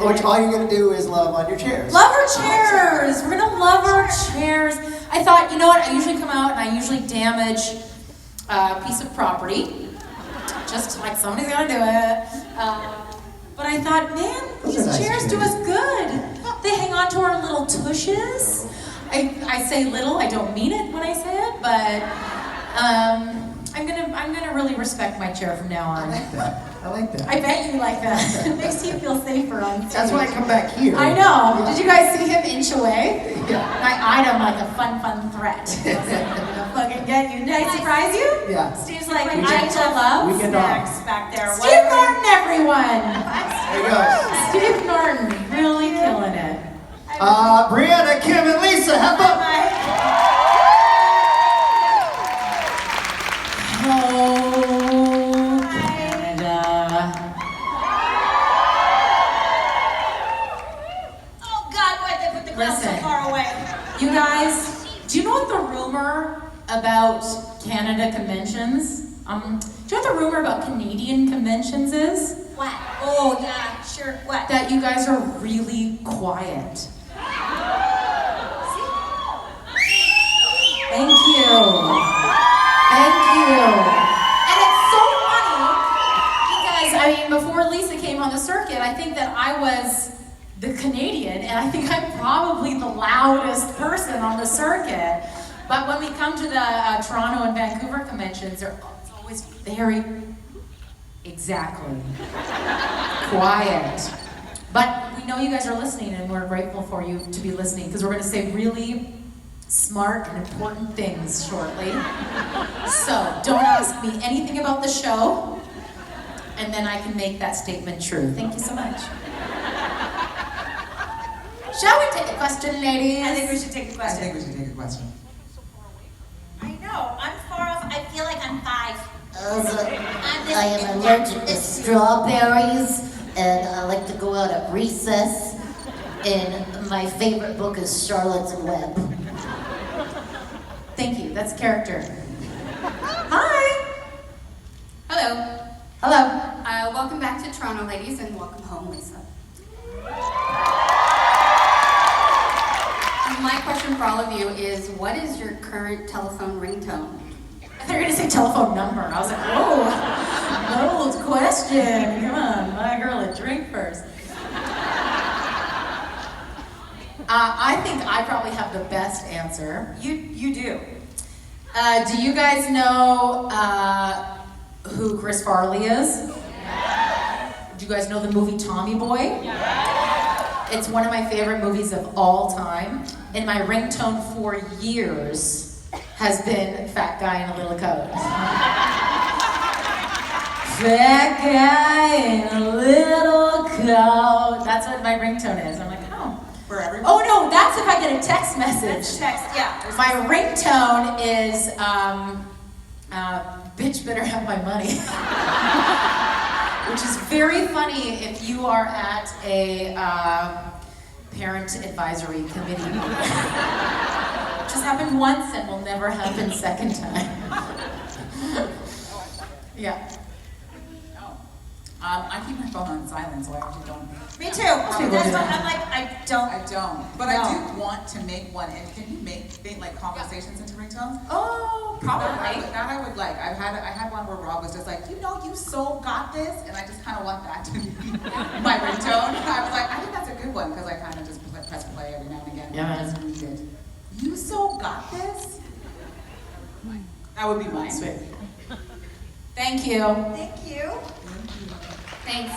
which all you're gonna do is love on your chairs. Love our chairs. We're gonna love our chairs. I thought, you know what? I usually come out and I usually damage a piece of property, just like somebody's gonna do it. But I thought, man, these chairs do us good. They hang on to our little tushes. I say little. I don't mean it when I say it, but I'm gonna really respect my chair from now on. I like that. I bet you like that. It makes you feel safer on stage. That's why I come back here. I know. Yeah. Did you guys see him inch away? Yeah. I eyed him like a fun threat. I was like, I'm gonna fucking get you. Did I surprise you? Yeah. Steve's like, I love Weekend snacks off. back there. Steve Norton, everyone. There you go. Steve Norton, really killing it. Briana, Kim, and Lisa, have fun. Listen, so far away. You guys, do you know what the rumor about Canada conventions? Do you know what the rumor about Canadian conventions is? What? Oh, yeah, sure. What? That you guys are really quiet. Thank you. Thank you. And it's so funny because, I mean, before Lisa came on the circuit, I think that I was the Canadian, and I think I'm probably the loudest person on the circuit. But when we come to the Toronto and Vancouver conventions, it's always very, exactly, quiet. But we know you guys are listening, and we're grateful for you to be listening, because we're going to say really smart and important things shortly. So don't ask me anything about the show, and then I can make that statement true. Thank you so much. Shall we take a question, ladies? I think we should take a question. I think we should take a question. I know, I'm far off. I feel like I'm 5. I am allergic to strawberries, and I like to go out at recess, and my favorite book is Charlotte's Web. Thank you, that's character. Hi! Hello. Hello. Welcome back to Toronto, ladies, and welcome home, Lisa. My question for all of you is, what is your current telephone ringtone? I thought you were going to say telephone number. I was like, whoa, bold question. Come on, my girl, a drink first. I think I probably have the best answer. You do. Do you guys know who Chris Farley is? Do you guys know the movie Tommy Boy? It's one of my favorite movies of all time, and my ringtone for years has been Fat Guy in a Little Coat. Fat guy in a little coat. That's what my ringtone is. I'm like, oh. For everyone? Oh no, that's if I get a text message. Text, yeah. My ringtone is, bitch better have my money. Which is very funny if you are at a parent advisory committee. Just happened once and will never happen second time. Yeah. I keep my phone on silent, so I actually don't. Me too. That's what I'm like, I don't. But I do want to make one. And can you make like conversations into ringtones? Oh, probably. That I would like. I had one where Rob was just like, you know, you so got this, and I just kind of want that to be my ringtone. I was like, I think that's a good one because I kind of just press play every now and again. Yeah. It doesn't read it. You so got this. That would be mine. Sweet. Thank you. Thank you. Thanks.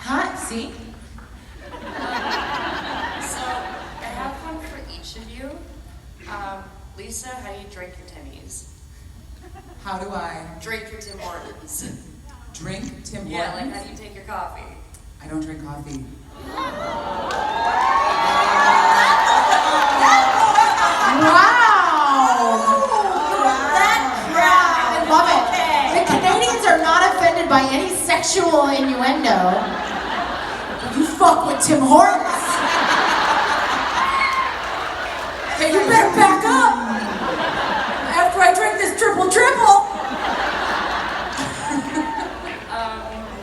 Hi, see? So, I have one for each of you. Lisa, how do you drink your Timmies? How do I Drink your Tim Hortons. drink Tim Hortons? Yeah, like how do you take your coffee? I don't drink coffee. I love it. The Canadians are not offended by any sexual innuendo. You fuck with Tim Hortons. Hey, you better back up after I drink this triple.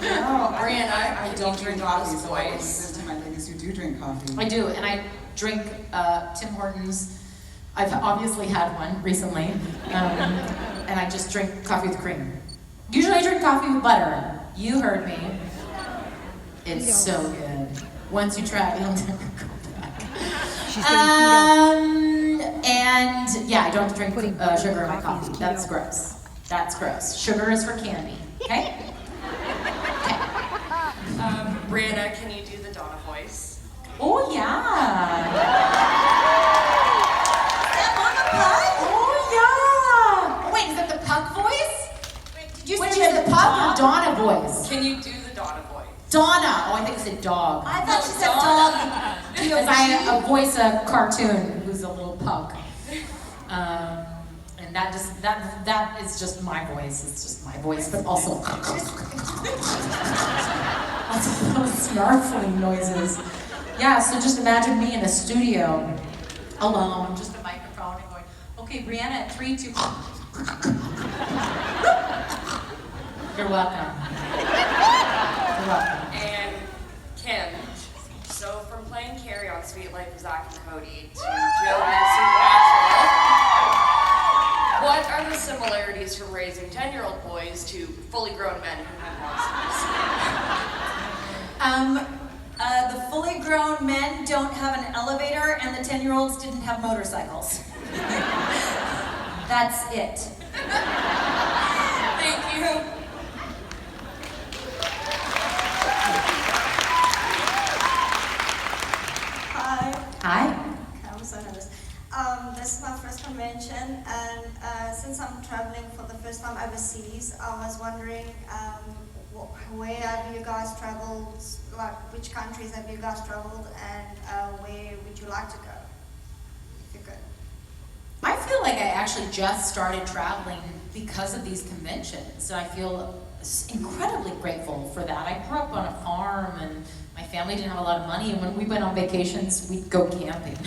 No, Briana, I don't drink coffee, Rose so I voice. listen to my ladies who do drink coffee. I do, and I drink Tim Hortons. I've obviously had one recently, and I just drink coffee with cream. Usually I drink coffee with butter. You heard me. It's so good. Once you try it, you'll never go back. And yeah, I don't drink sugar in my coffee. That's gross. That's gross. Sugar is for candy. Okay? Okay. Briana, can you do the Donna voice? Oh yeah. Oh yeah. Wait, is that the puck voice? Which is the puck or Donna voice? Can you do the Donna voice? Donna. Oh, I think it's a dog. I thought she said dog. Because I voice a cartoon who's a little pug. And that is just my voice. It's just my voice, but also lots of those snarfling noises. Yeah, so just imagine me in a studio, alone, just a microphone, and going, okay, Briana, at 3, 2. You're welcome. You're welcome. And Kim, so from playing Carrie on Sweet Life of Zack and Cody to Joe in Supernatural, what are the similarities from raising 10-year-old boys to fully grown men who have monsters? The fully grown men don't have an elevator, and the 10-year-olds didn't have motorcycles. That's it. Thank you. Hi. Hi. I'm so nervous. This is my first convention, and since I'm traveling for the first time overseas, I was wondering where have you guys traveled? Like, which countries have you guys traveled, and where would you like to go? If you could. I feel like I actually just started traveling because of these conventions, so I feel incredibly grateful for that. I grew up on a farm, and my family didn't have a lot of money, and when we went on vacations, we'd go camping.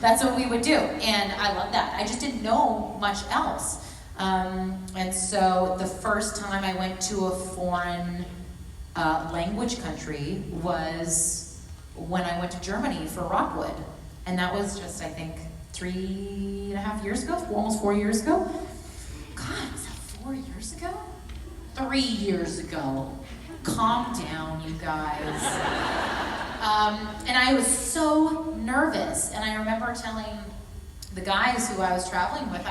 That's what we would do, and I love that. I just didn't know much else. And so the first time I went to a foreign language country was when I went to Germany for Rockwood. And that was just, I think, 3.5 years ago, almost 4 years ago. God, was that 4 years ago? 3 years ago. Calm down, you guys. And I was so nervous. And I remember telling the guys who I was traveling with,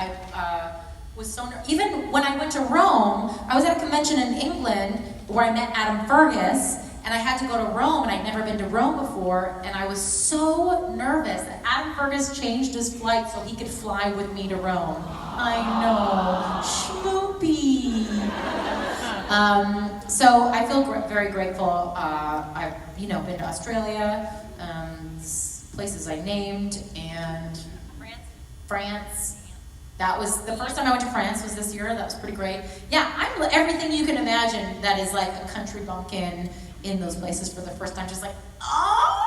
was so even when I went to Rome, I was at a convention in England where I met Adam Fergus, and I had to go to Rome, and I'd never been to Rome before, and I was so nervous that Adam Fergus changed his flight so he could fly with me to Rome. I know, schmoopy. So I feel very grateful. I've been to Australia, places I named, and France. That was the first time I went to France was this year. That was pretty great. Yeah, I'm everything you can imagine that is like a country bumpkin in those places for the first time. Just like, oh!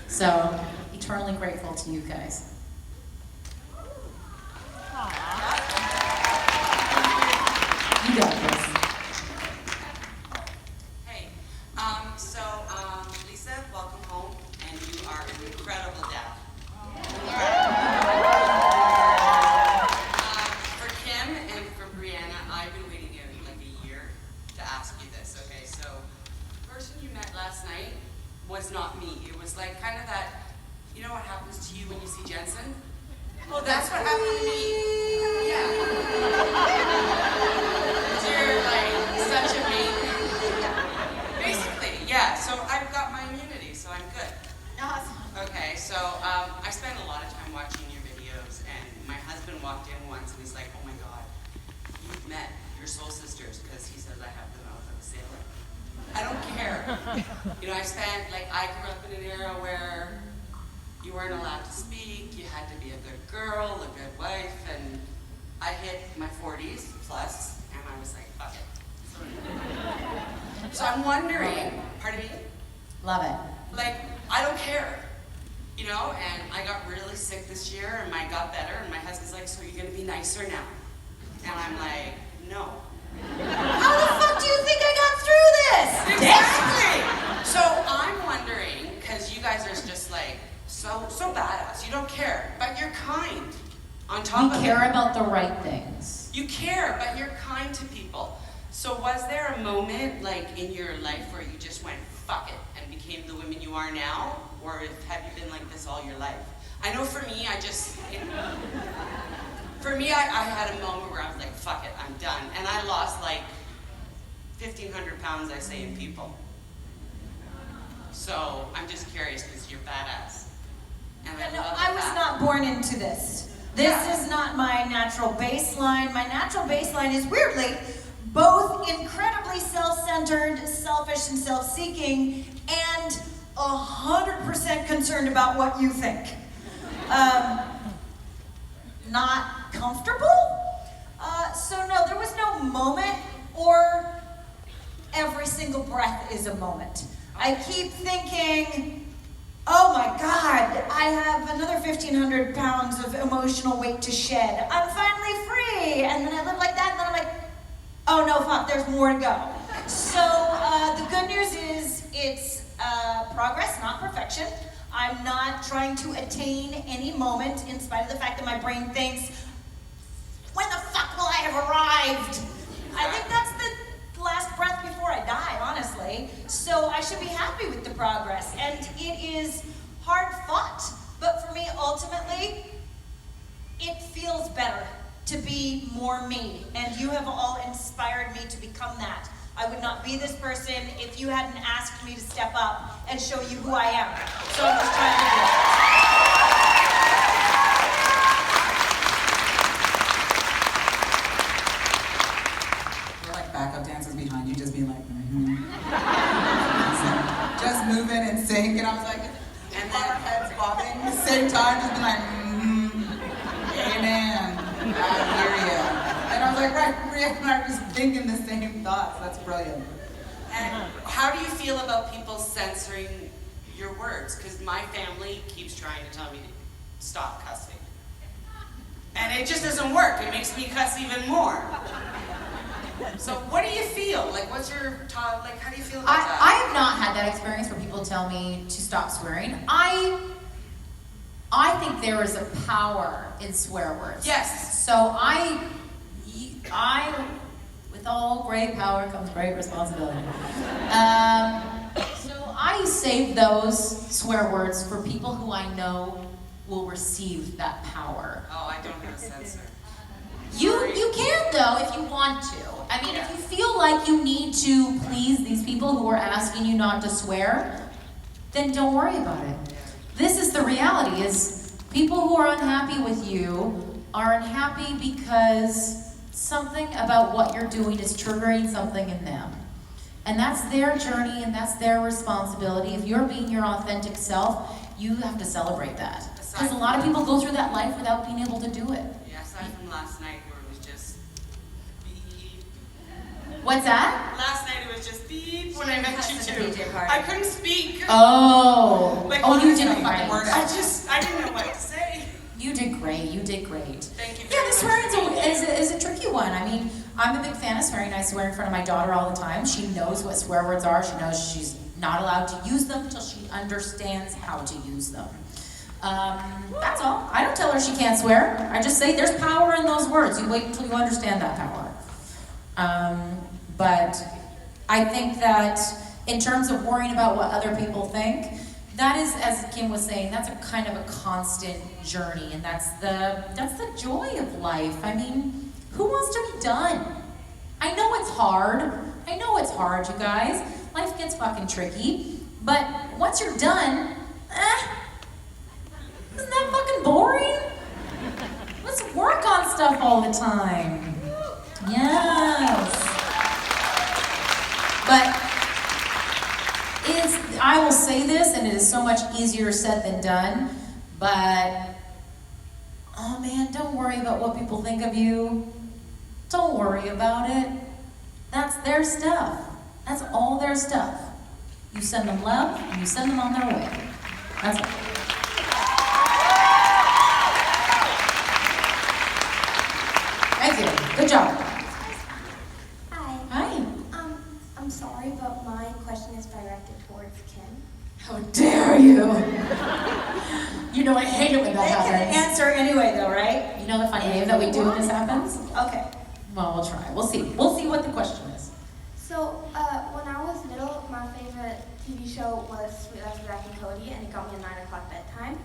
So, eternally grateful to you guys. You got this. Hey, Lisa, welcome home, and you are an incredible dad. For Kim and for Briana, I've been waiting like a year to ask you this, okay? So, the person you met last night was not me. It was like kind of that, you know what happens to you when you see Jensen? Oh, that's what happened to me. Yeah. You're like such a mate. Basically, yeah. So I've got my immunity, so I'm good. Awesome. Okay, so I spent a lot of time watching your videos, and my husband walked in once and he's like, oh my God, you've met your soul sisters, because he says I have the mouth of a sailor. I don't care. I grew up in an era where you weren't allowed to speak, you had to be a good girl, a good wife, and I hit my 40s plus, and I was like, fuck it. So I'm wondering, pardon me? Love it. I don't care, and I got really sick this year, and I got better, and my husband's like, so you're gonna be nicer now? And I'm like, no. How the fuck do you think I got through this. Exactly. So I'm wondering, because you guys are just like so badass. You don't care, but you're kind. On top We of care it, about the right things. you care, but you're kind to people. So was there a moment like in your life where you just went fuck it and became the woman you are now, or have you been like this all your life? I know for me, I had a moment where I was like, fuck it, I'm done. And I lost like 1,500 pounds, I say, in people. So I'm just curious because you're badass. And No, love I was that. not born into this. This is not my natural baseline. My natural baseline is weirdly both incredibly self-centered, selfish, and self-seeking, and 100% concerned about what you think. Not comfortable. So no, there was no moment, or every single breath is a moment. I keep thinking, oh my God, I have another 1,500 pounds of emotional weight to shed. I'm finally free. And then I live like that, and then I'm like, oh no, fuck, there's more to go. So the good news is it's progress, not perfection. I'm not trying to attain any moment, in spite of the fact that my brain thinks, when the fuck will I have arrived? I think that's the last breath before I die, honestly. So I should be happy with the progress. And it is hard fought, but for me, ultimately, it feels better to be more me. And you have all inspired me to become that. I would not be this person if you hadn't asked me to step up and show you who I am. So I'm just trying to do it. We're like backup dancers behind you, just being like, just moving and sync, and I was like, and then our heads bobbing at the same time, just being like, amen, I hear you. And I was like, right, Briana and I were just thinking the same thoughts. That's brilliant. And how do you feel about people censoring your words? Because my family keeps trying to tell me to stop cussing. And it just doesn't work. It makes me cuss even more. So what do you feel? Like, what's your top, like, how do you feel about that? I have not had that experience where people tell me to stop swearing. I think there is a power in swear words. Yes. So I, with all great power comes great responsibility. So I save those swear words for people who I know will receive that power. Oh, I don't have a censor. You can though if you want to. I mean, if you feel like you need to please these people who are asking you not to swear, then don't worry about it. This is the reality, is people who are unhappy with you are unhappy because something about what you're doing is triggering something in them. And that's their journey and that's their responsibility. If you're being your authentic self, you have to celebrate that. Because a lot of people go through that life without being able to do it. Yeah, aside from last night where it was just beep. What's that? Last night it was just beep when I met you At the two. DJ party. I couldn't speak. Oh. Like, Oh, you honestly, did I fucking great. word out. I didn't know what to say. You did great. You did great. Thank you Yeah, very the much. swearing is a tricky one. I mean, I'm a big fan of swearing. I swear in front of my daughter all the time. She knows what swear words are. She knows she's not allowed to use them until she understands how to use them. That's all. I don't tell her she can't swear. I just say there's power in those words. You wait until you understand that power. But I think that in terms of worrying about what other people think, that is, as Kim was saying, that's a kind of a constant journey, and that's the joy of life. I mean, who wants to be done? I know it's hard. I know it's hard, you guys. Life gets fucking tricky. But once you're done, isn't that fucking boring? Let's work on stuff all the time. Yes. But I will say this, and it is so much easier said than done, but oh man, don't worry about what people think of you. Don't worry about it. That's their stuff. That's all their stuff. You send them love, and you send them on their way. That's it. Thank you. Good job. Hi. Hi. I'm sorry, but my that we do when this happens? Okay. Well, we'll try. We'll see. We'll see what the question is. So, when I was little, my favorite TV show was Sweet Life of Zack and Cody, and it got me a 9 o'clock bedtime.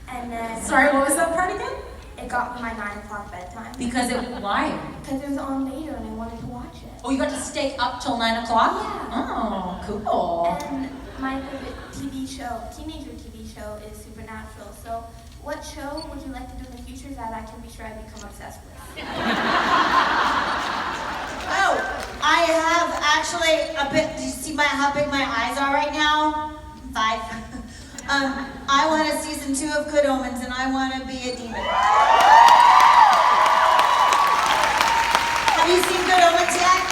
And then... Sorry, what was that part again? It got me my 9 o'clock bedtime. Because it, why? Because it was on later, and I wanted to watch it. Oh, you got to stay up till 9 o'clock? Yeah. Oh, cool. And my favorite TV show, teenager TV show, is Supernatural. So, what show would you like to do in the future that I can be sure I become obsessed with? Oh, I have actually a bit. Do you see how big my eyes are right now? 5. I want a season 2 of Good Omens, and I want to be a demon. Have you seen Good Omens yet?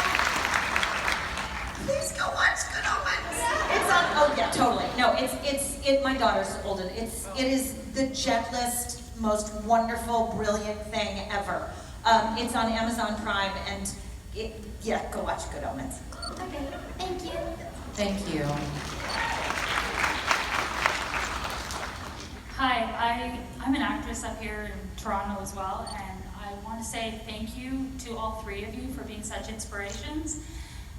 Please go watch Good Omens. It's on. Oh yeah, totally. No, my daughter's old, and it is the gentlest, most wonderful, brilliant thing ever. It's on Amazon Prime, and go watch Good Omens. Okay, thank you. Thank you. Hi, I'm an actress up here in Toronto as well, and I want to say thank you to all 3 of you for being such inspirations.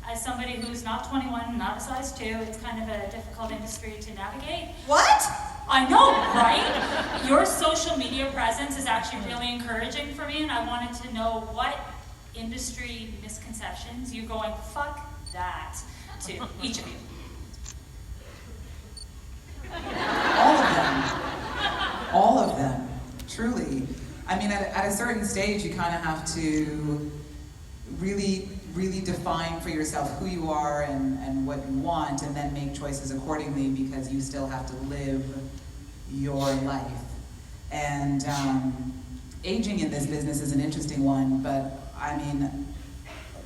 As somebody who's not 21, not a size 2, it's kind of a difficult industry to navigate. What? I know, right? Your social media presence is actually really encouraging for me, and I wanted to know what industry misconceptions you going, fuck that, to each of you. All of them, truly. I mean, at a certain stage, you kind of have to really define for yourself who you are and what you want, and then make choices accordingly, because you still have to live your life. And aging in this business is an interesting one, but I mean,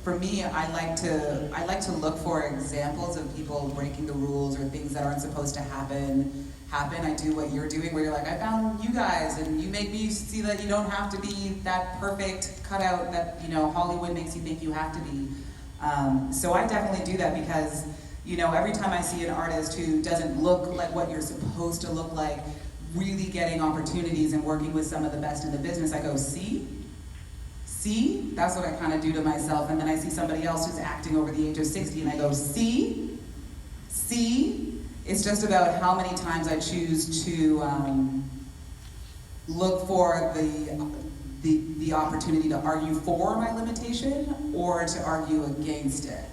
for me, I like to look for examples of people breaking the rules or things that aren't supposed to happen. I do what you're doing, where you're like, I found you guys, and you make me see that you don't have to be that perfect cutout that, you know, Hollywood makes you think you have to be. So I definitely do that, because, you know, every time I see an artist who doesn't look like what you're supposed to look like, really getting opportunities and working with some of the best in the business, I go, see? That's what I kind of do to myself. And then I see somebody else who's acting over the age of 60, and I go, see? It's just about how many times I choose to look for the opportunity to argue for my limitation or to argue against it.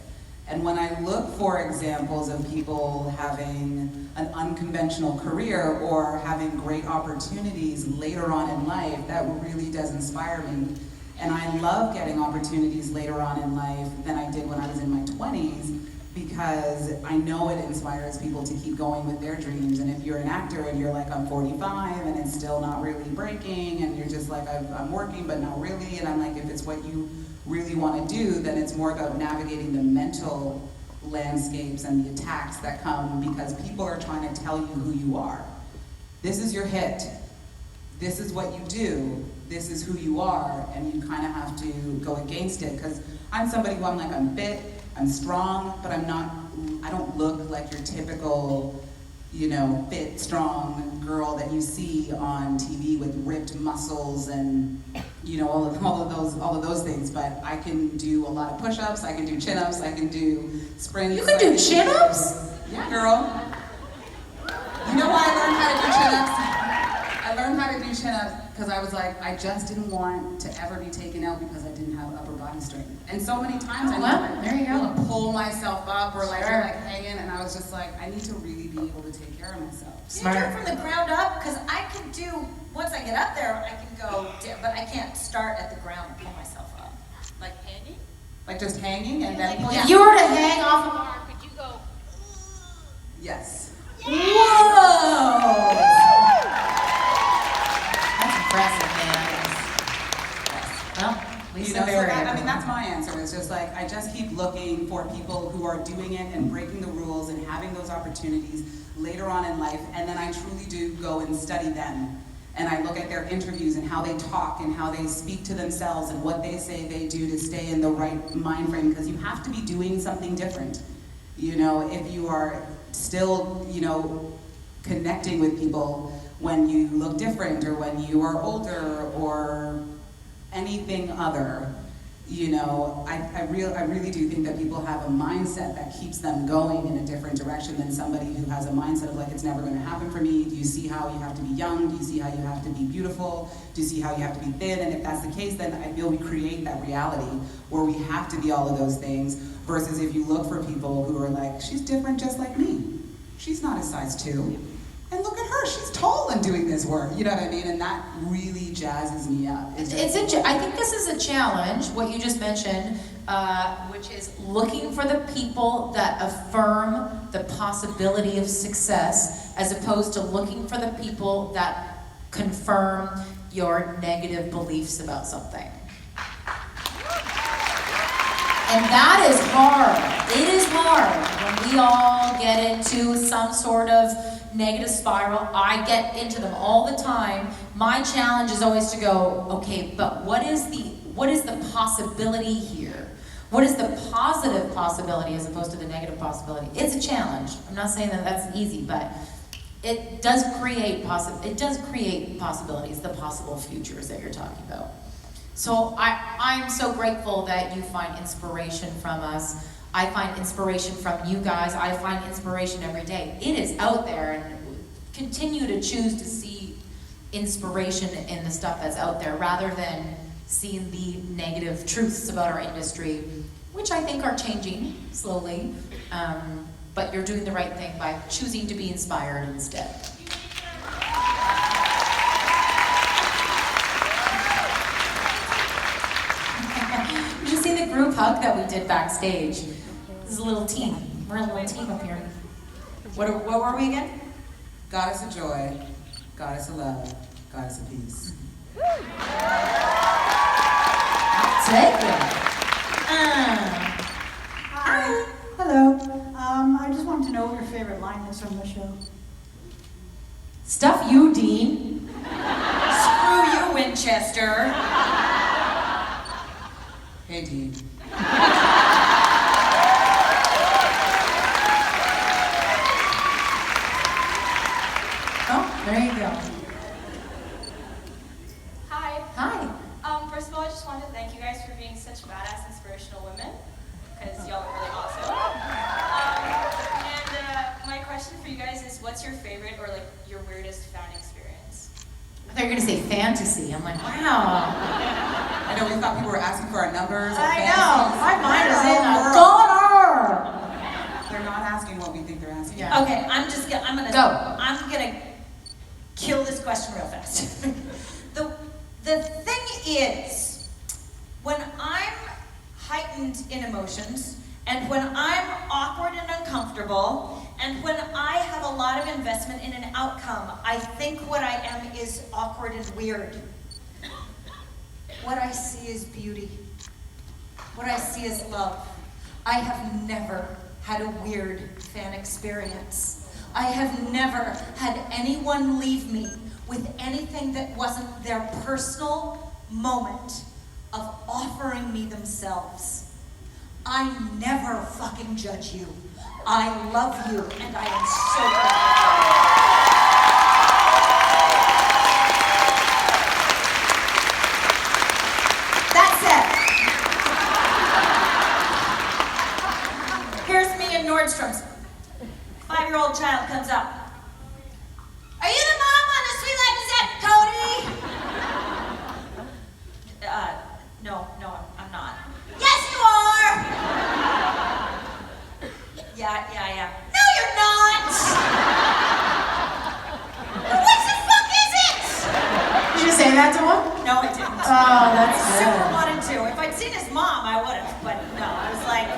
And when I look for examples of people having an unconventional career or having great opportunities later on in life, that really does inspire me. And I love getting opportunities later on in life than I did when I was in my 20s, because I know it inspires people to keep going with their dreams. And if you're an actor and you're like, I'm 45 and it's still not really breaking, and you're just like, I'm working but not really, and I'm like, if it's what you really want to do, then it's more about navigating the mental landscapes and the attacks that come, because people are trying to tell you who you are. This is your hit. This is what you do. This is who you are, and you kind of have to go against it, because I'm somebody who I'm fit, I'm strong, but I don't look like your typical, you know, fit, strong girl that you see on TV with ripped muscles and, you know, all of those things. But I can do a lot of push-ups, I can do chin-ups, I can do sprints. You can do chin-ups? Yeah, girl. You know why I learned how to do chin-ups? I learned how to do chin-ups because I was like, I just didn't want to ever be taken out because I didn't have upper body strength. And so many times there you go. would pull myself up or like hanging, and I was just like, I need to really be able to take care of myself. Smart. You do it from the ground up, because I can do, once I get up there, I can go, but I can't start at the ground and pull myself up. Like hanging? Like just hanging and then If you were to hang off a bar, could you go? Yes. Whoa! That's impressive, man. Well, Lisa, You know, so very I mean, that's my answer. It's just like, I just keep looking for people who are doing it and breaking the rules and having those opportunities later on in life, and then I truly do go and study them. And I look at their interviews and how they talk and how they speak to themselves and what they say they do to stay in the right mind frame, because you have to be doing something different. You know, if you are still, you know, connecting with people when you look different or when you are older or anything other, you know, I really do think that people have a mindset that keeps them going in a different direction than somebody who has a mindset of like, it's never going to happen for me. Do you see how you have to be young? Do you see how you have to be beautiful? Do you see how you have to be thin? And if that's the case, then I feel we create that reality where we have to be all of those things, versus if you look for people who are like, she's different just like me. She's not a size 2. And look at her, she's tall and doing this work. You know what I mean? And that really jazzes me up. I think this is a challenge, what you just mentioned, which is looking for the people that affirm the possibility of success, as opposed to looking for the people that confirm your negative beliefs about something. And that is hard. It is hard when we all get into some sort of negative spiral. I get into them all the time. My challenge is always to go, okay, but what is the possibility here? What is the positive possibility as opposed to the negative possibility? It's a challenge. I'm not saying that that's easy, but it does create possibilities, the possible futures that you're talking about. So I'm so grateful that you find inspiration from us. I find inspiration from you guys. I find inspiration every day. It is out there, and continue to choose to see inspiration in the stuff that's out there rather than seeing the negative truths about our industry, which I think are changing slowly. But you're doing the right thing by choosing to be inspired instead. You should see the group hug that we did backstage. This is a little team. We're a little team up here. What were we again? Goddess of joy, goddess of love, goddess of peace. Take it. Hi. Hello. I just wanted to know what your favorite line is from the show. Stuff you, Dean. Screw you, Winchester. Hey, Dean. Oh, there you go. Hi. Hi. First of all, I just wanted to thank you guys for being such badass, inspirational women, because y'all are really awesome. My question for you guys is, what's your favorite or like your weirdest fan experience? I thought you were gonna say fantasy. I'm like, wow. I know we thought people were asking for our numbers. I know. My mind is in a gutter. They're not asking what we think they're asking. Yeah. Okay, I'm gonna Go. I'm gonna kill this question real fast. The thing is, when I'm heightened in emotions, and when I'm awkward and uncomfortable, and when I have a lot of investment in an outcome, I think what I am is awkward and weird. What I see is beauty. What I see is love. I have never had a weird fan experience. I have never had anyone leave me with anything that wasn't their personal moment of offering me themselves. I never fucking judge you. I love you, and I am so grateful. That's it. Here's me in Nordstrom's. 5-year-old child comes up. Are you the mom on the Sweet Life of Zach Cody? No, I'm not. Yes, you are! Yeah, I am. No, you're not! What the fuck is it? Did you say that to him? No, I didn't. Oh, that's I good. super wanted to. If I'd seen his mom, I would have, but no, I was like...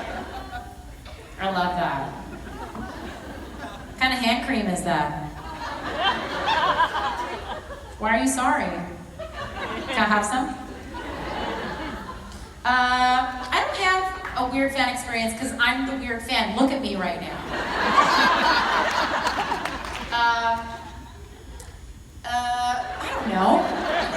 I love that. What kind of hand cream is that? Why are you sorry? Can I have some? I don't have a weird fan experience because I'm the weird fan. Look at me right now. I don't know.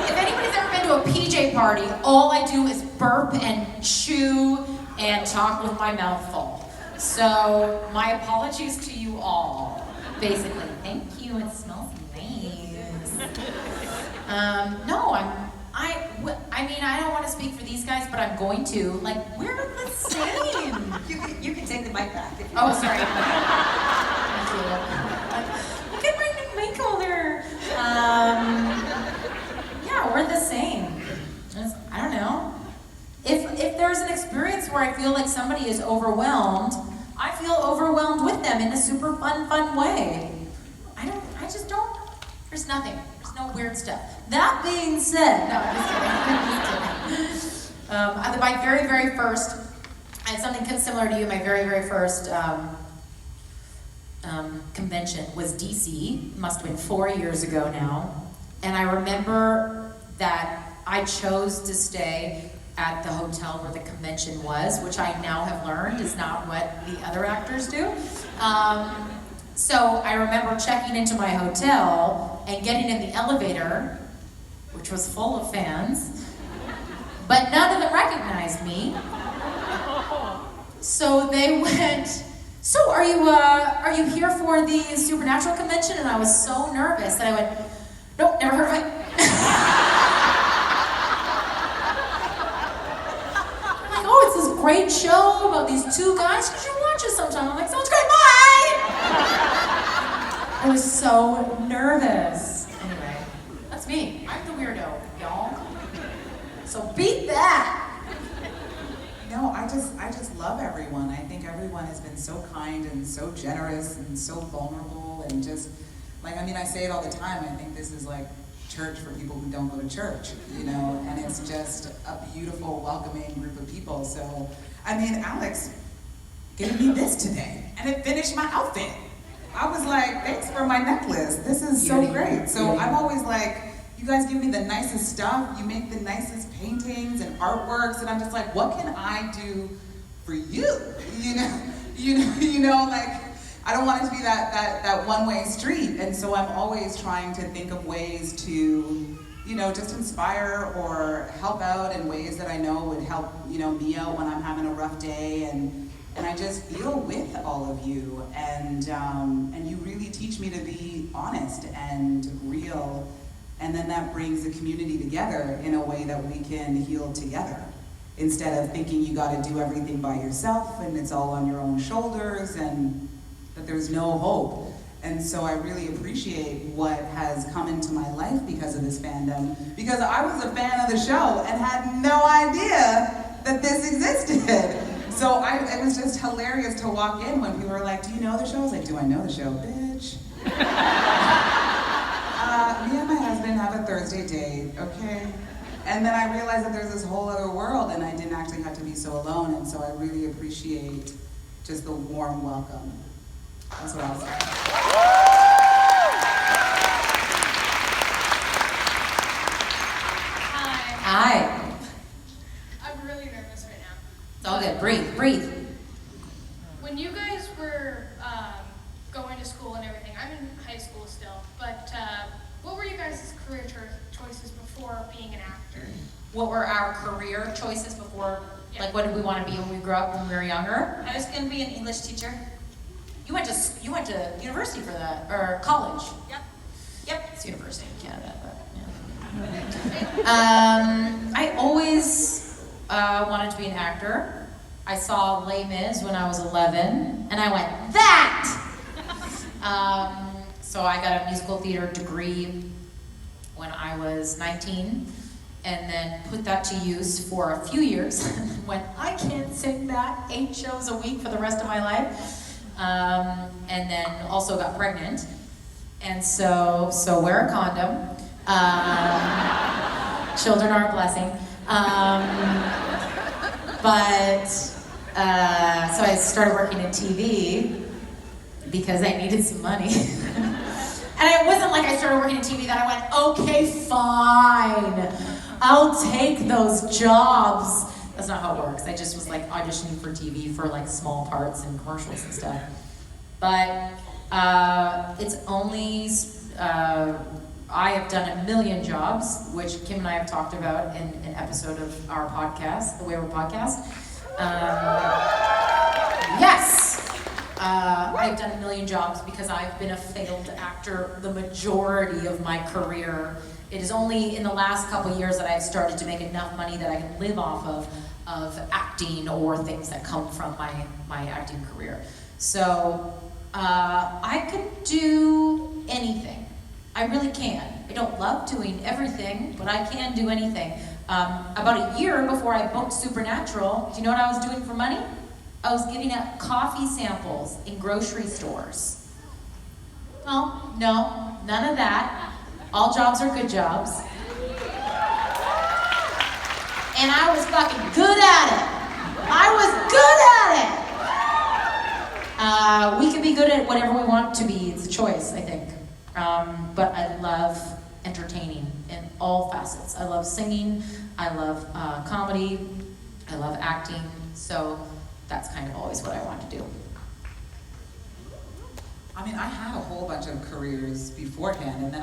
If anybody's ever been to a PJ party, all I do is burp and chew and talk with my mouth full. So my apologies to you all. Basically, thank you. It smells nice. No, I I mean, I don't want to speak for these guys, but I'm going to. Like, we're the same. You can take the mic back. If you Oh, want. sorry. Thank you. Look at my new mic holder. Yeah, we're the same. I don't know. If there's an experience where I feel like somebody is overwhelmed, I feel overwhelmed with them in a super fun way. I just don't, there's nothing. There's no weird stuff. That being said, no, I'm just kidding. My very first, I had something similar to you, my very first convention was DC, must have been 4 years ago now. And I remember that I chose to stay at the hotel where the convention was, which I now have learned is not what the other actors do. So I remember checking into my hotel and getting in the elevator, which was full of fans, but none of them recognized me. So they went, so are you here for the Supernatural convention? And I was so nervous that I went, nope, never heard of it. It's this great show about these two guys. You should watch it sometime. I'm like, sounds great, bye! I was so nervous. Anyway, that's me. I'm the weirdo, y'all. So beat that! No, I just love everyone. I think everyone has been so kind and so generous and so vulnerable and just, like, I mean, I say it all the time. I think this is like church for people who don't go to church, you know, and it's just a beautiful, welcoming group of people. So, I mean, Alex gave me this today, and it finished my outfit. I was like, thanks for my necklace. This is so great. So I'm always like, you guys give me the nicest stuff, you make the nicest paintings and artworks, and I'm just like, what can I do for you? You know, like, I don't want it to be that one-way street, and so I'm always trying to think of ways to, you know, just inspire or help out in ways that I know would help, you know, me out when I'm having a rough day, and I just feel with all of you, and you really teach me to be honest and real, and then that brings the community together in a way that we can heal together, instead of thinking you got to do everything by yourself and it's all on your own shoulders and that there's no hope. And so I really appreciate what has come into my life because of this fandom, because I was a fan of the show and had no idea that this existed. So it was just hilarious to walk in when people were like, do you know the show? I was like, do I know the show? Bitch. Me and my husband have a Thursday date, okay? And then I realized that there's this whole other world and I didn't actually have to be so alone, and so I really appreciate just the warm welcome. That's what I'll say. Hi. I'm really nervous right now. It's all good. Breathe. When you guys were going to school and everything, I'm in high school still, but what were you guys' career choices before being an actor? What were our career choices before? Yeah. Like, what did we want to be when we grew up, when we were younger? I was going to be an English teacher. You went to university for that, or college? Yep. It's university in Canada, but yeah. I always wanted to be an actor. I saw Les Mis when I was 11, and I went, that! So I got a musical theater degree when I was 19, and then put that to use for a few years, and went, I can't sing that 8 shows a week for the rest of my life. And then also got pregnant, and so wear a condom. Children are a blessing. So I started working in TV because I needed some money. And it wasn't like I started working in TV that I went, okay, fine, I'll take those jobs. That's not how it works. I just was like auditioning for TV for like small parts and commercials and stuff. But it's only, I have done a million jobs, which Kim and I have talked about in an episode of our podcast, the Wayward Podcast. Yes! I've done a million jobs because I've been a failed actor the majority of my career. It is only in the last couple years that I've started to make enough money that I can live off of acting or things that come from my acting career. So I could do anything. I really can. I don't love doing everything, but I can do anything. About a year before I booked Supernatural, do you know what I was doing for money? I was giving out coffee samples in grocery stores. Well, no, none of that. All jobs are good jobs. And I was fucking good at it. I was good at it. We can be good at whatever we want to be. It's a choice, I think. But I love entertaining in all facets. I love singing. I love comedy. I love acting. So that's kind of always what I want to do. I mean, I had a whole bunch of careers beforehand, and then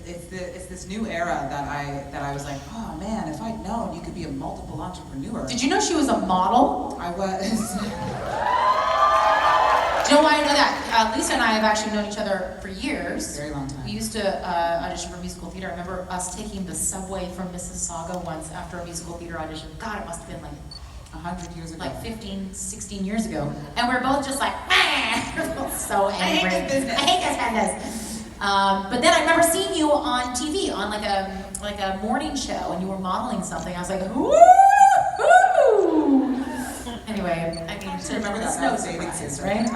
it's this new era that I was like, oh man, if I'd known you could be a multiple entrepreneur. Did you know she was a model? I was. Do you know why I know that? Lisa and I have actually known each other for years. Very long time. We used to audition for musical theater. I remember us taking the subway from Mississauga once after a musical theater audition. God, it must have been like 100 years ago. Like 15, 16 years ago. And we're both just like, we're both so angry. I hate this business. I hate this business. But then I remember seeing you on TV on like a morning show, and you were modeling something. I was like, woo! Anyway, I mean, I remember that. no surprises, right?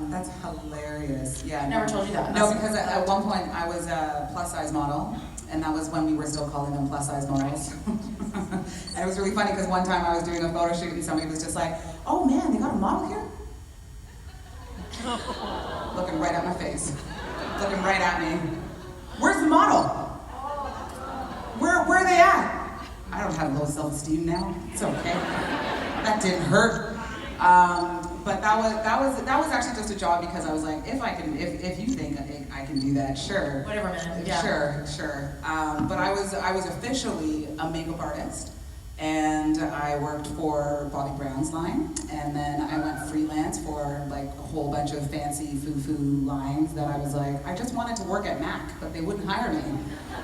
That's hilarious. Yeah. Never told you that. No, because at one point I was a plus size model, and that was when we were still calling them plus size models. And it was really funny because one time I was doing a photo shoot and somebody was just like, "Oh man, they got a model here?" Looking right at my face, looking right at me. Where's the model? Where are they at? I don't have low self-esteem now. It's okay. That didn't hurt. But that was actually just a job because I was like, if you think I can do that, sure. Whatever, man. Yeah. Sure. But I was officially a makeup artist, and I worked for Bobby Brown's line, and then I went freelance for like a whole bunch of fancy foo-foo lines that I was like, I just wanted to work at MAC, but they wouldn't hire me.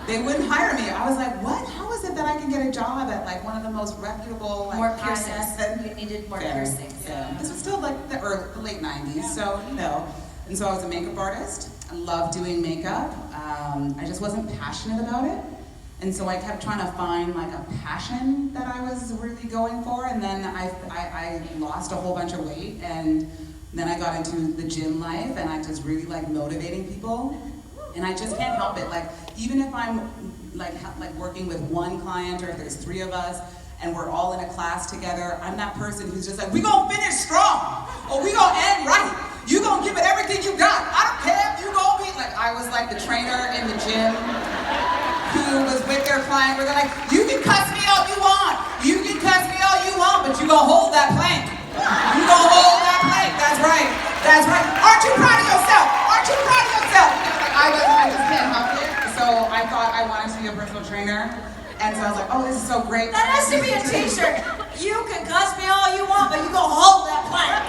They wouldn't hire me. I was like, what? How is it that I can get a job at like one of the most reputable, like more piercings? You needed more piercings. Yeah. This was still like the late 90s, so you know. And so I was a makeup artist. I loved doing makeup. I just wasn't passionate about it. And so I kept trying to find like a passion that I was really going for. And then I lost a whole bunch of weight. And then I got into the gym life, and I just really like motivating people. And I just can't help it. Like, even if I'm like working with one client, or if there's 3 of us, and we're all in a class together, I'm that person who's just like, we gonna finish strong, or we gonna end right. You gonna give it everything you got. I don't care if you gonna be, like, I was like the trainer in the gym who was with their client, where they're like, you can cuss me all you want. You can cuss me all you want, but you gonna hold that plank. You gonna hold that plank, that's right. That's right. Aren't you proud of yourself? Aren't you proud of yourself? I just can't help it. So I thought I wanted to be a personal trainer. And so I was like, oh, this is so great. That has to be a t-shirt. You can cuss me all you want, but you gonna hold that plank.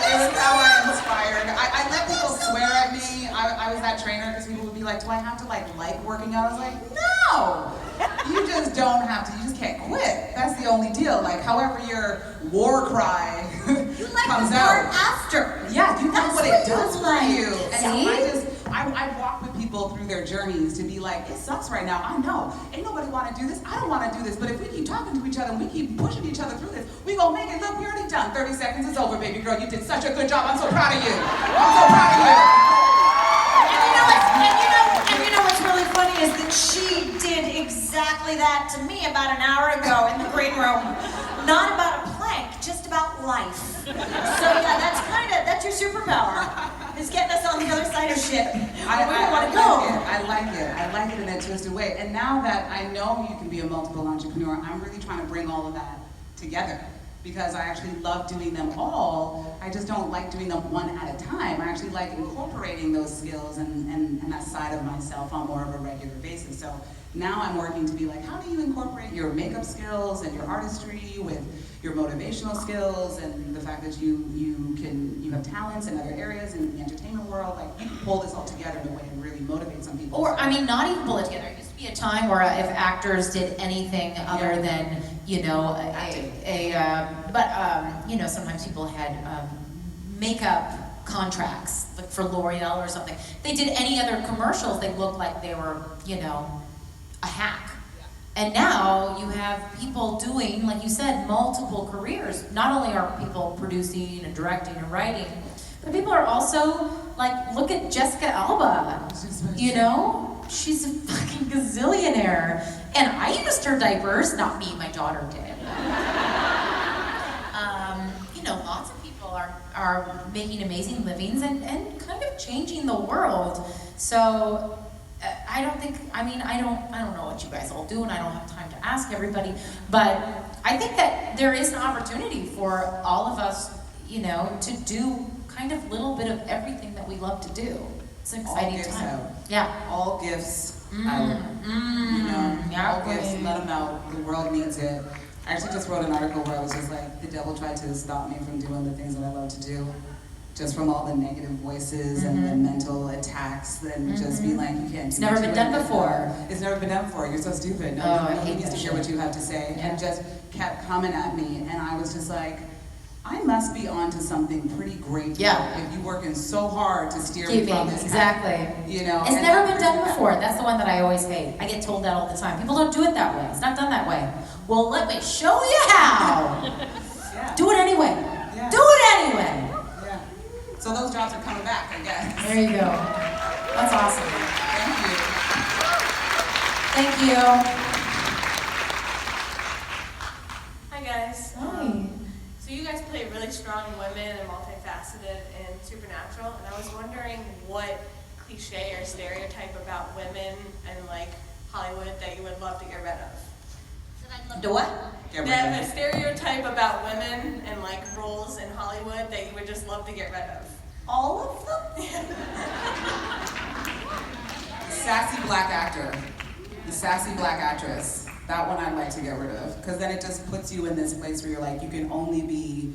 It was how I inspired. I let people swear at me. I was that trainer because people would be like, do I have to like working out? I was like, no. You just don't have to. You just can't quit. That's the only deal. Like, however your war cry comes out. After. Yeah, you know what it does for like. you. And See? I walk with people through their journeys to be like, it sucks right now. I know. Ain't nobody want to do this. I don't want to do this. But if we keep talking to each other and we keep pushing each other through this, we gonna make it. Look, we already done. 30 seconds is over, baby girl. You did such a good job. I'm so proud of you. I'm so proud of you. And you know what's really funny is that she did exactly that to me about an hour ago in the green room. Not about a plank, just about life. So yeah, that's your superpower. Is getting us on the other side of shit. I want to go. I like it in that twisted way. And now that I know you can be a multiple entrepreneur, I'm really trying to bring all of that together. Because I actually love doing them all. I just don't like doing them one at a time. I actually like incorporating those skills and that side of myself on more of a regular basis. So now I'm working to be like, how do you incorporate your makeup skills and your artistry with your motivational skills and the fact that you have talents in other areas in the entertainment world, like you can pull this all together in a way and really motivate some people. Or, I mean, not even pull it together. It used to be a time where if actors did anything other than, you know, you know, sometimes people had makeup contracts, like for L'Oreal or something. They did any other commercials, they looked like they were, you know, a hack. And now you have people doing, like you said, multiple careers. Not only are people producing and directing and writing, but people are also, like, look at Jessica Alba, you know? She's a fucking gazillionaire. And I used her diapers, not me, my daughter did. You know, lots of people are making amazing livings and kind of changing the world. So, I don't know what you guys all do, and I don't have time to ask everybody, but I think that there is an opportunity for all of us, you know, to do kind of little bit of everything that we love to do. It's an exciting time. Out. Yeah. All gifts out. You know, all gifts, let them out. The world needs it. I actually just wrote an article where I was just like, the devil tried to stop me from doing the things that I love to do. Just from all the negative voices and the mental attacks, and just be like, you can't do It's never been done before. It's never been done before. You're so stupid. Nobody needs to hear what you have to say. And just kept coming at me, and I was just like, I must be onto something pretty great. Yeah. If you're working so hard to steer me from this. Exactly. You know. It's never been done before. That's the one that I always hate. I get told that all the time. People don't do it that way. It's not done that way. Well, let me show you how. Do it anyway. Yeah. Do it anyway. So those jobs are coming back, I guess. There you go. That's awesome. Thank you. Thank you. Hi guys. Hi. So you guys play really strong women and multifaceted and supernatural, and I was wondering what cliche or stereotype about women and like Hollywood that you would love to get rid of. The what? A stereotype about women and like roles in Hollywood that you would just love to get rid of. All of them? Sassy black actor. The sassy black actress. That one I'd like to get rid of. Because then it just puts you in this place where you're like, you can only be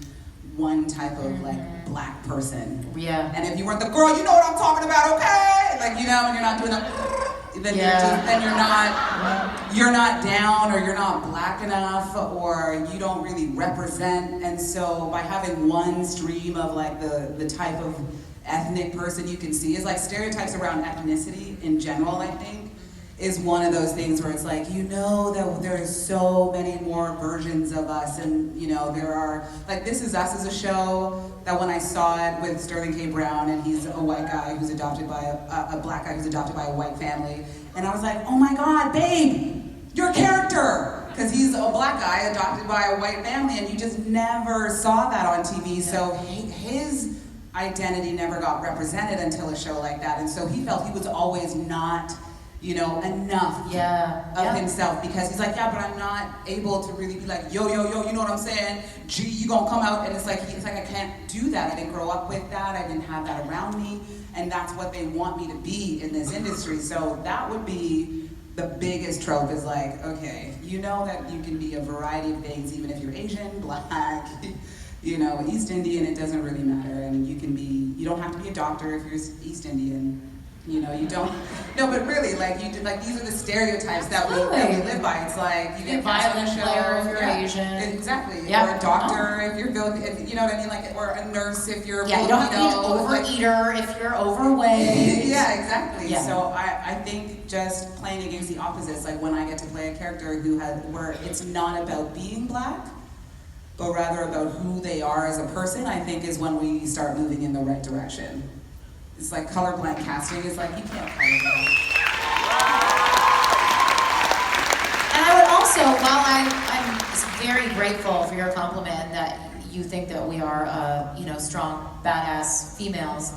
one type of like black person. Yeah. And if you weren't the girl, you know what I'm talking about, okay? Like, you know, and you're not doing the, you're not down, or you're not black enough, or you don't really represent. And so by having one stream of like the type of ethnic person you can see is like stereotypes around ethnicity in general, I think, is one of those things where it's like, you know that there is so many more versions of us, and you know, there are, like This Is Us is a show that when I saw it with Sterling K. Brown, and he's a white guy who's adopted by a black guy who's adopted by a white family, and I was like, oh my God, babe, your character! Because he's a black guy adopted by a white family, and you just never saw that on TV, so his identity never got represented until a show like that, and so he felt he was always not, you know, enough of himself, because he's like, yeah, but I'm not able to really be like, yo, you know what I'm saying? Gee, you gonna come out, and it's like I can't do that. I didn't grow up with that. I didn't have that around me, and that's what they want me to be in this industry. So that would be the biggest trope, is like, okay, you know that you can be a variety of things, even if you're Asian, black, you know, East Indian, it doesn't really matter, and you don't have to be a doctor if you're East Indian. You know, you don't. No, but really, like these are the stereotypes that we live by. It's like you get violin player if you're Asian. Exactly. Or a doctor if you're if you know what I mean, like, or a nurse if you're you don't have to be an overeater if you're overweight. Yeah, exactly. Yeah. So I think just playing against the opposites, like when I get to play a character where it's not about being black, but rather about who they are as a person, I think is when we start moving in the right direction. It's like colorblind casting. It's like, you can't color that. And I would also, while I'm very grateful for your compliment that you think that we are, you know, strong, badass females,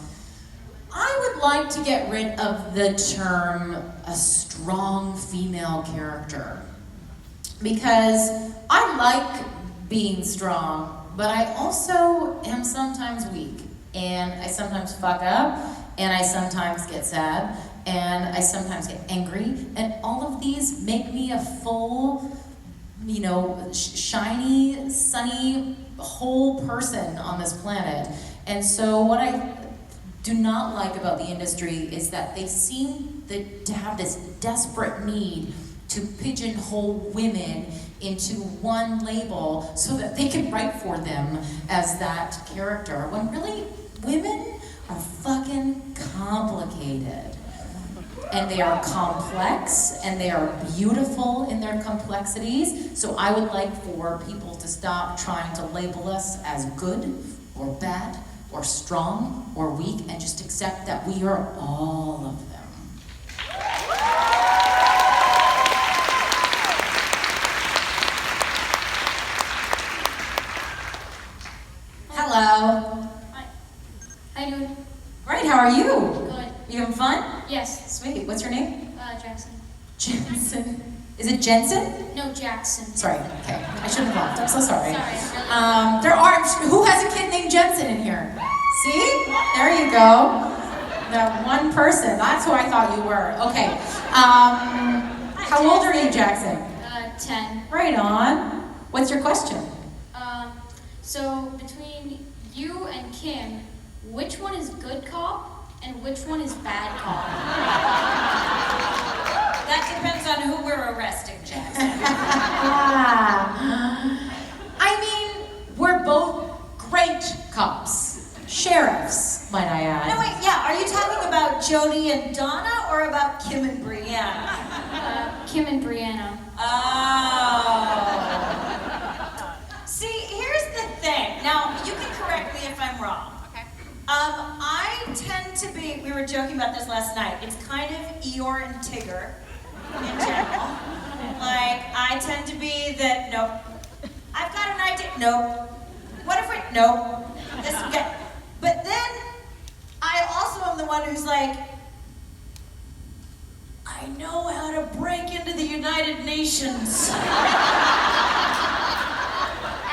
I would like to get rid of the term a strong female character. Because I like being strong, but I also am sometimes weak. And I sometimes fuck up, and I sometimes get sad, and I sometimes get angry, and all of these make me a full, you know, shiny, sunny, whole person on this planet. And so what I do not like about the industry is that they seem to have this desperate need to pigeonhole women into one label so that they can write for them as that character, when really women are fucking complicated. And they are complex, and they are beautiful in their complexities. So I would like for people to stop trying to label us as good or bad or strong or weak, and just accept that we are all of them. Hello. Hi. How you doing? Great, how are you? Good. You having fun? Yes. Sweet, what's your name? Jackson. Jensen. Is it Jensen? No, Jackson. Sorry, okay. I shouldn't have laughed, I'm so sorry. Sorry. There are, who has a kid named Jensen in here? See? There you go. That one person, that's who I thought you were. Okay. How old are you, Jackson? 10. Right on. What's your question? So between you and Kim, which one is good cop and which one is bad cop? That depends on who we're arresting, Jackson. I mean, we're both great cops. Sheriffs, might I add. No, wait, yeah, are you talking about Jody and Donna or about Kim and Briana? Kim and Briana. Oh. See, here's the thing. Now, you can correct me if I'm wrong. Okay. I tend to be, we were joking about this last night, it's kind of Eeyore and Tigger in general. Like, I tend to be that, nope. I've got an idea, nope. What if we, nope. This, okay. But then, I also am the one who's like, I know how to break into the United Nations.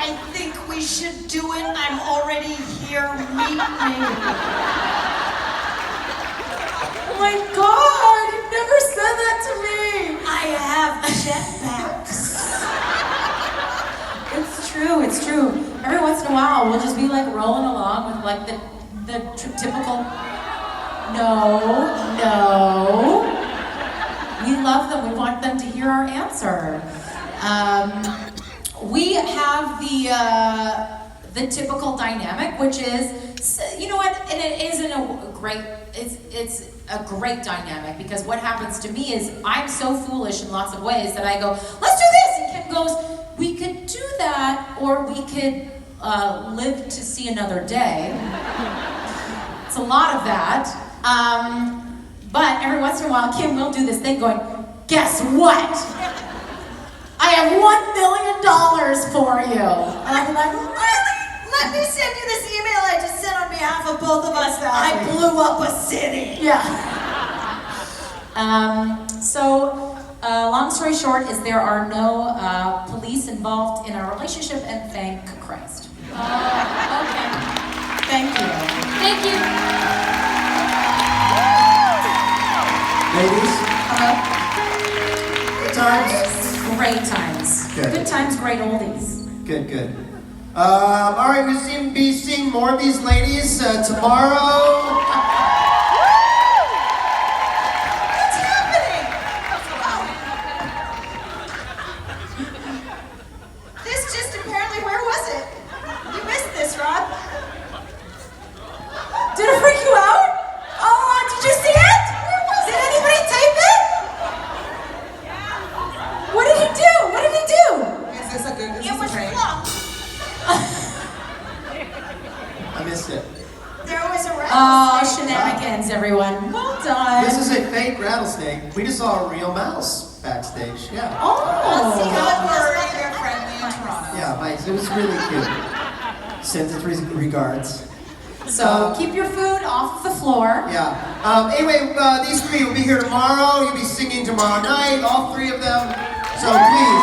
I think we should do it. I'm already here. Meet me. Oh my God, you've never said that to me. I have jetpacks. It's true, it's true. Every once in a while, we'll just be like rolling along with like the typical, no. We love them, we want them to hear our answer. We have the typical dynamic, which is, you know what, and it isn't a great, it's a great dynamic, because what happens to me is I'm so foolish in lots of ways that I go, let's do this, and Kim goes, we could do that, or we could live to see another day. It's a lot of that. But every once in a while, Kim will do this thing going, guess what? I have $1 million for you. And I'm like, really? Let me send you this email I just sent on behalf of both of us. I blew up a city. Yeah. Long story short is there are no police involved in our relationship, and thank Christ. Okay. Thank you. Thank you. Ladies, Hello? good times? Great times. Good. Good times, great oldies. Good. All right, we'll be seeing more of these ladies tomorrow. What's happening? This just apparently, where was it? You missed this, Rob. Did it freak you out? Oh, did you see it? Did anybody tape it? What did he do? What did he do? Is this a good, is It this was a prank? flung. I missed it. There was a Oh, rattlesnake. shenanigans, everyone. Well done. This is a fake rattlesnake. We just saw a real mouse backstage. Yeah. Let's see how it We're was. either friendly in Toronto. Yeah, Mike, it was really cute. Sends its regards. So keep your food off the floor. Yeah. Anyway, these three will be here tomorrow. You'll be singing tomorrow night, all three of them. So please.